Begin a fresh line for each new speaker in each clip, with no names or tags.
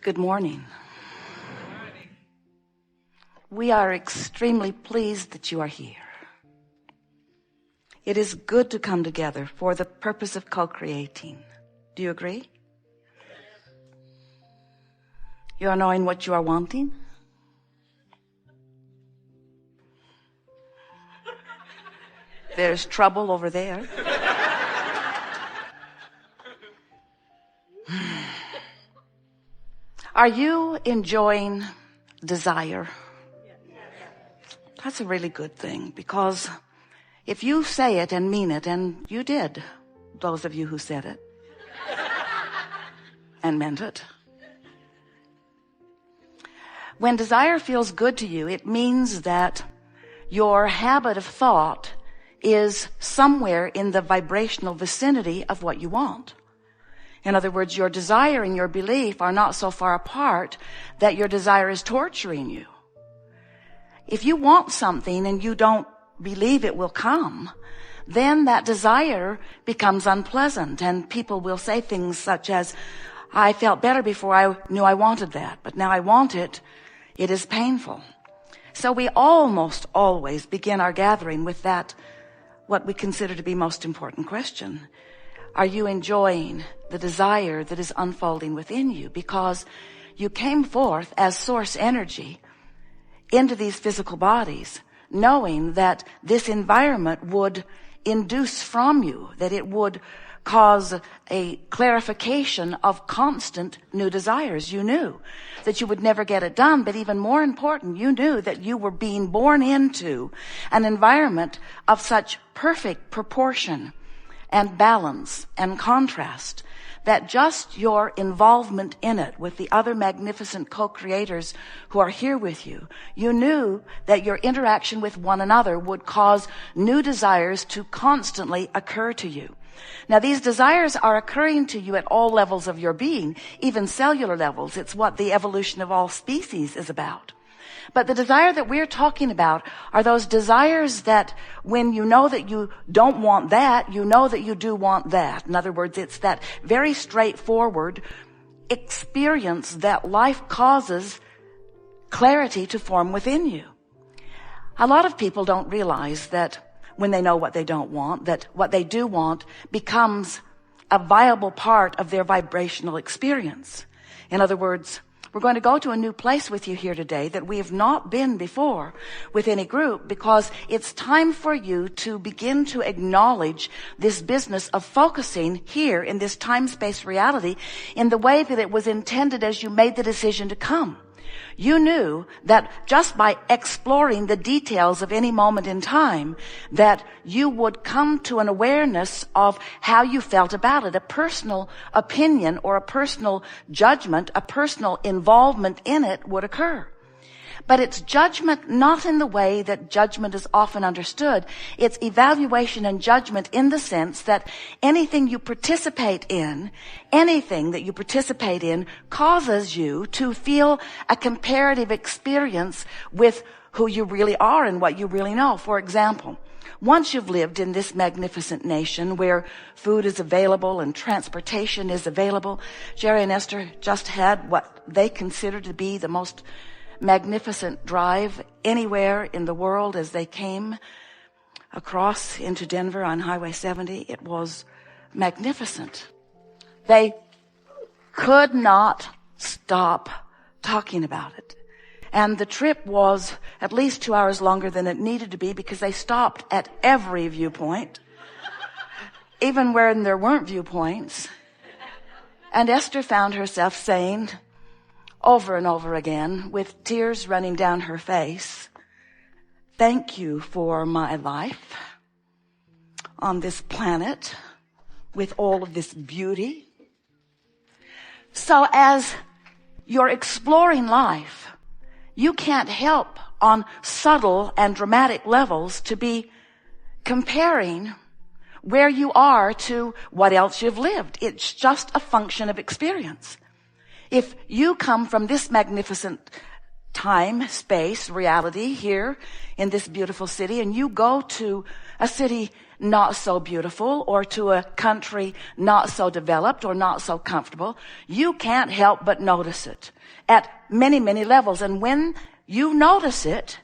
Good morning. We are extremely pleased that you are here. It is good to come together for the purpose of co-creating. Do you agree? You are knowing what you are wanting? There's trouble over there. Are you enjoying desire? That's a really good thing, because if you say it and mean it, and you did, those of you who said it and meant it, when desire feels good to you, it means that your habit of thought is somewhere in the vibrational vicinity of what you want. In other words, your desire and your belief are not so far apart that your desire is torturing you. If you want something and you don't believe it will come, then that desire becomes unpleasant, and people will say things such as, I felt better before I knew I wanted that, but now I want it. It is painful. So we almost always begin our gathering with that, what we consider to be most important question. Are you enjoying the desire that is unfolding within you? Because you came forth as source energy into these physical bodies, knowing that this environment would induce from you, that it would cause a clarification of constant new desires. You knew that you would never get it done, but even more important, you knew that you were being born into an environment of such perfect proportion and balance and contrast that just your involvement in it with the other magnificent co-creators who are here with you, you knew that your interaction with one another would cause new desires to constantly occur to you. Now, these desires are occurring to you at all levels of your being, even cellular levels. It's what the evolution of all species is about. But the desire that we're talking about are those desires that when you know that you don't want that, you know that you do want that. In other words, it's that very straightforward experience that life causes clarity to form within you. A lot of people don't realize that when they know what they don't want, that what they do want becomes a viable part of their vibrational experience. In other words, we're going to go to a new place with you here today that we have not been before with any group, because it's time for you to begin to acknowledge this business of focusing here in this time-space reality in the way that it was intended as you made the decision to come. You knew that just by exploring the details of any moment in time, that you would come to an awareness of how you felt about it. A personal opinion or a personal judgment, a personal involvement in it would occur. But it's judgment not in the way that judgment is often understood. It's evaluation and judgment in the sense that anything you participate in causes you to feel a comparative experience with who you really are and what you really know. For example, once you've lived in this magnificent nation where food is available and transportation is available, Jerry and Esther just had what they consider to be the most magnificent drive anywhere in the world as they came across into Denver on Highway 70. It was magnificent. They could not stop talking about it. And the trip was at least 2 hours longer than it needed to be, because they stopped at every viewpoint, even when there weren't viewpoints. And Esther found herself saying over and over again, with tears running down her face, thank you for my life on this planet with all of this beauty. So as you're exploring life, you can't help on subtle and dramatic levels to be comparing where you are to what else you've lived. It's just a function of experience. If you come from this magnificent time, space, reality here in this beautiful city, and you go to a city not so beautiful, or to a country not so developed or not so comfortable, you can't help but notice it at many, many levels. And when you notice it,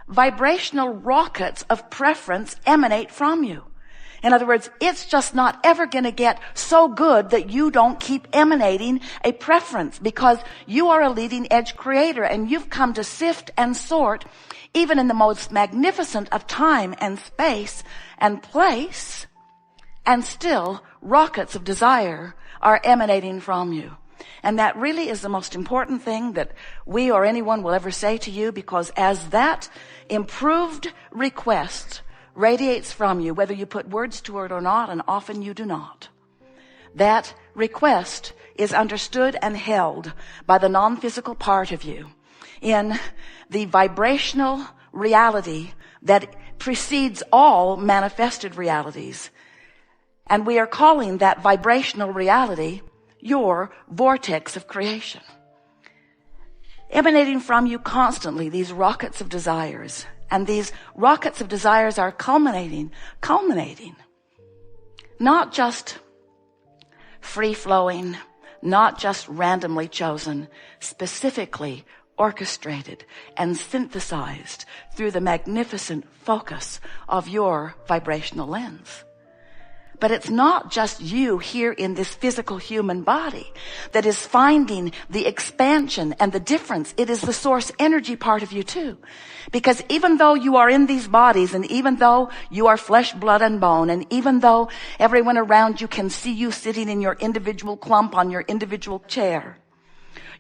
vibrational rockets of preference emanate from you. In other words, it's just not ever going to get so good that you don't keep emanating a preference, because you are a leading edge creator and you've come to sift and sort even in the most magnificent of time and space and place, and still rockets of desire are emanating from you. And that really is the most important thing that we or anyone will ever say to you, because as that improved request radiates from you, whether you put words to it or not, and often you do not, that request is understood and held by the non-physical part of you in the vibrational reality that precedes all manifested realities. And we are calling that vibrational reality your vortex of creation. Emanating from you constantly, these rockets of desires. And these rockets of desires are culminating, not just free-flowing, not just randomly chosen, specifically orchestrated and synthesized through the magnificent focus of your vibrational lens. But it's not just you here in this physical human body that is finding the expansion and the difference. It is the source energy part of you too. Because even though you are in these bodies, and even though you are flesh, blood, and bone, and even though everyone around you can see you sitting in your individual clump on your individual chair,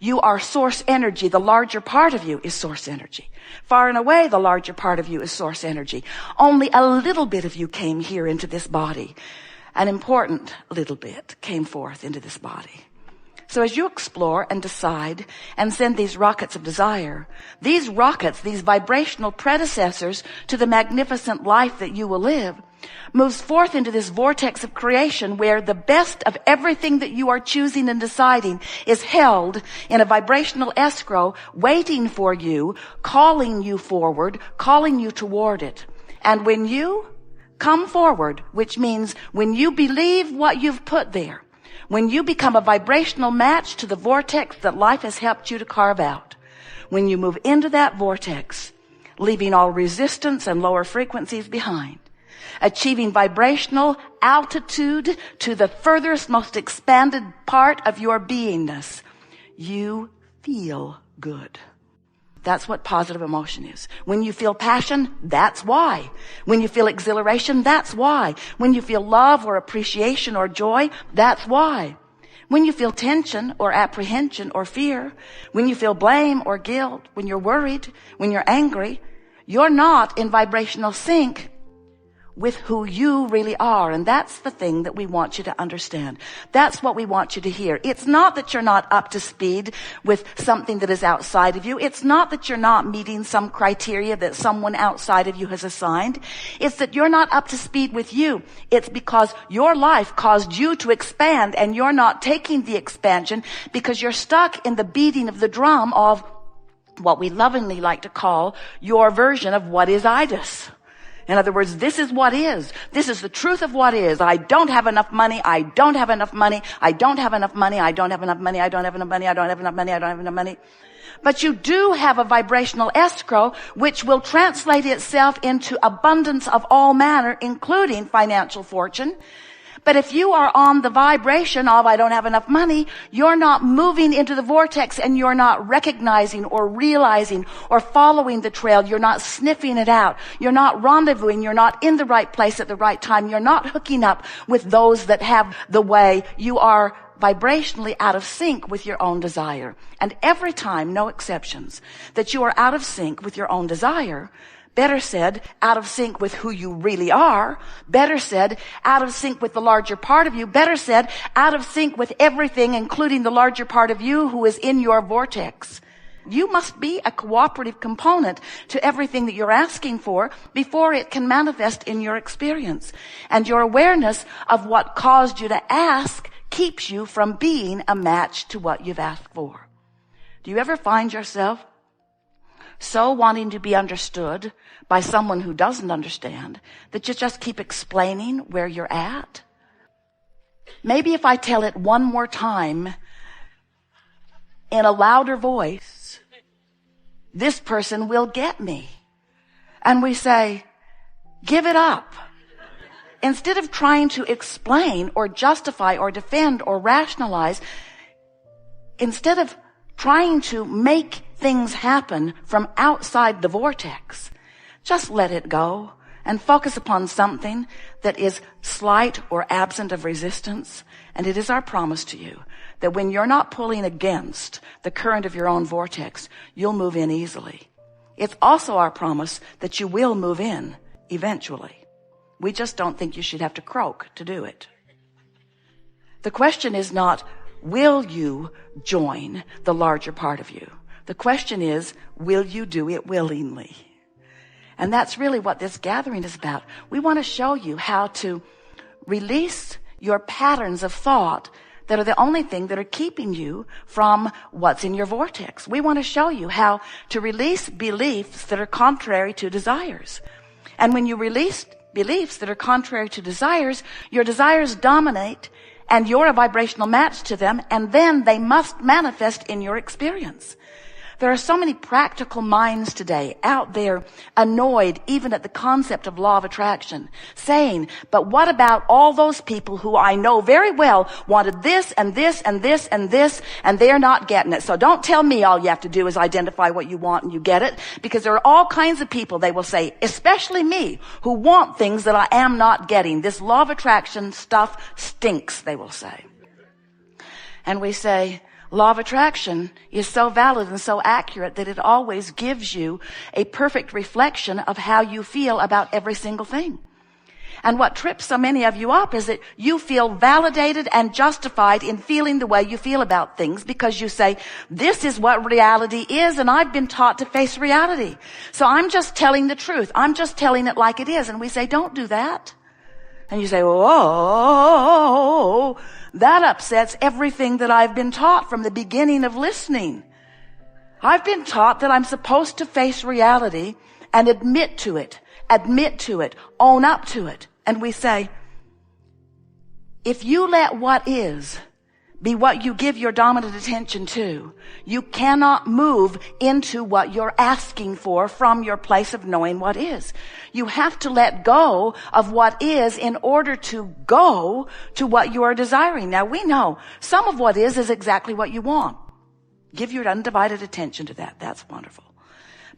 you are source energy. The larger part of you is source energy. Far and away, the larger part of you is source energy. Only a little bit of you came here into this body. An important little bit came forth into this body. So as you explore and decide and send these rockets of desire, these rockets, these vibrational predecessors to the magnificent life that you will live, moves forth into this vortex of creation where the best of everything that you are choosing and deciding is held in a vibrational escrow, waiting for you, calling you forward, calling you toward it. And when you come forward, which means when you believe what you've put there, when you become a vibrational match to the vortex that life has helped you to carve out, when you move into that vortex, leaving all resistance and lower frequencies behind, achieving vibrational altitude to the furthest, most expanded part of your beingness, you feel good. That's what positive emotion is. When you feel passion, that's why. When you feel exhilaration, that's why. When you feel love or appreciation or joy, that's why. When you feel tension or apprehension or fear, when you feel blame or guilt, when you're worried, when you're angry, you're not in vibrational sync with who you really are. And that's the thing that we want you to understand. That's what we want you to hear. It's not that you're not up to speed with something that is outside of you. It's not that you're not meeting some criteria that someone outside of you has assigned. It's that you're not up to speed with you. It's because your life caused you to expand, and you're not taking the expansion because you're stuck in the beating of the drum of what we lovingly like to call your version of what is itis. In other words, this is what is. This is the truth of what is. I don't have enough money. I don't have enough money. I don't have enough money. I don't have enough money. I don't have enough money. I don't have enough money. I don't have enough money. But you do have a vibrational escrow which will translate itself into abundance of all manner, including financial fortune. But if you are on the vibration of I don't have enough money, you're not moving into the vortex, and you're not recognizing or realizing or following the trail. You're not sniffing it out. You're not rendezvousing. You're not in the right place at the right time. You're not hooking up with those that have the way. You are vibrationally out of sync with your own desire. And every time, no exceptions, that you are out of sync with your own desire, better said, out of sync with who you really are. Better said, out of sync with the larger part of you. Better said, out of sync with everything, including the larger part of you who is in your vortex. You must be a cooperative component to everything that you're asking for before it can manifest in your experience. And your awareness of what caused you to ask keeps you from being a match to what you've asked for. Do you ever find yourself so wanting to be understood by someone who doesn't understand that you just keep explaining where you're at? Maybe if I tell it one more time in a louder voice, this person will get me. And we say, give it up. Instead of trying to explain or justify or defend or rationalize, instead of trying to make things happen from outside the vortex, just let it go and focus upon something that is slight or absent of resistance. And it is our promise to you that when you're not pulling against the current of your own vortex, you'll move in easily. It's also our promise that you will move in eventually. We just don't think you should have to croak to do it. The question is not, will you join the larger part of you? The question is, will you do it willingly? And that's really what this gathering is about. We want to show you how to release your patterns of thought that are the only thing that are keeping you from what's in your vortex. We want to show you how to release beliefs that are contrary to desires. And when you release beliefs that are contrary to desires, your desires dominate and you're a vibrational match to them, and then they must manifest in your experience. There are so many practical minds today out there annoyed even at the concept of law of attraction, saying, but what about all those people who I know very well wanted this and this and this and this, and they're not getting it. So don't tell me all you have to do is identify what you want and you get it, because there are all kinds of people, they will say, especially me, who want things that I am not getting. This law of attraction stuff stinks, they will say. And we say, law of attraction is so valid and so accurate that it always gives you a perfect reflection of how you feel about every single thing. And what trips so many of you up is that you feel validated and justified in feeling the way you feel about things because you say, this is what reality is, and I've been taught to face reality. So I'm just telling the truth. I'm just telling it like it is. And we say, don't do that. And you say, whoa, that upsets everything that I've been taught from the beginning of listening. I've been taught that I'm supposed to face reality and admit to it, own up to it. And we say, if you let what is be what you give your dominant attention to, you cannot move into what you're asking for from your place of knowing what is. You have to let go of what is in order to go to what you are desiring. Now we know some of what is exactly what you want. Give your undivided attention to that. That's wonderful.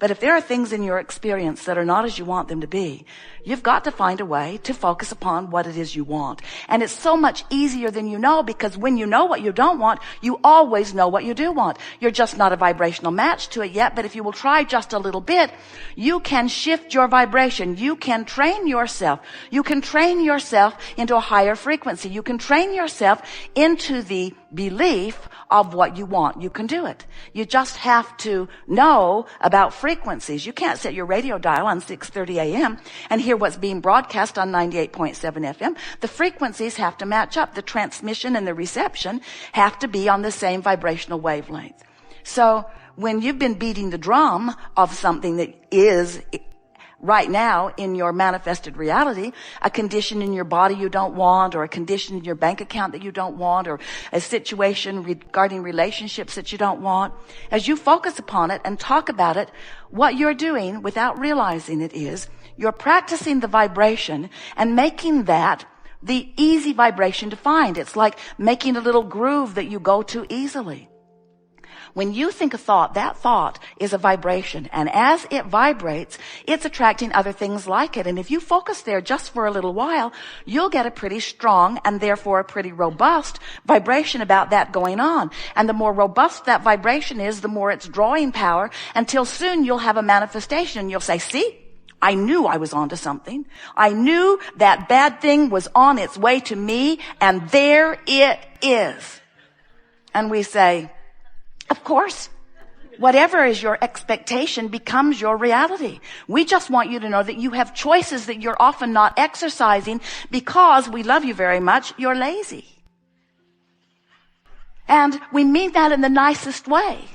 But if there are things in your experience that are not as you want them to be, you've got to find a way to focus upon what it is you want. And it's so much easier than you know, because when you know what you don't want, you always know what you do want. You're just not a vibrational match to it yet, but if you will try just a little bit, you can shift your vibration. You can train yourself. You can train yourself into a higher frequency. You can train yourself into the belief of what you want. You can do it. You just have to know about frequencies. You can't set your radio dial on 6:30 a.m. and hear what's being broadcast on 98.7 FM. The frequencies have to match up. The transmission and the reception have to be on the same vibrational wavelength. So when you've been beating the drum of something that is right now in your manifested reality, a condition in your body you don't want, or a condition in your bank account that you don't want, or a situation regarding relationships that you don't want, as you focus upon it and talk about it, what you're doing without realizing it is you're practicing the vibration and making that the easy vibration to find. It's like making a little groove that you go to easily. When you think a thought, that thought is a vibration. And as it vibrates, it's attracting other things like it. And if you focus there just for a little while, you'll get a pretty strong and therefore a pretty robust vibration about that going on. And the more robust that vibration is, the more it's drawing power, until soon you'll have a manifestation. And you'll say, see? I knew I was onto something. I knew that bad thing was on its way to me, and there it is. And we say, of course, whatever is your expectation becomes your reality. We just want you to know that you have choices that you're often not exercising because we love you very much. You're lazy. And we mean that in the nicest way.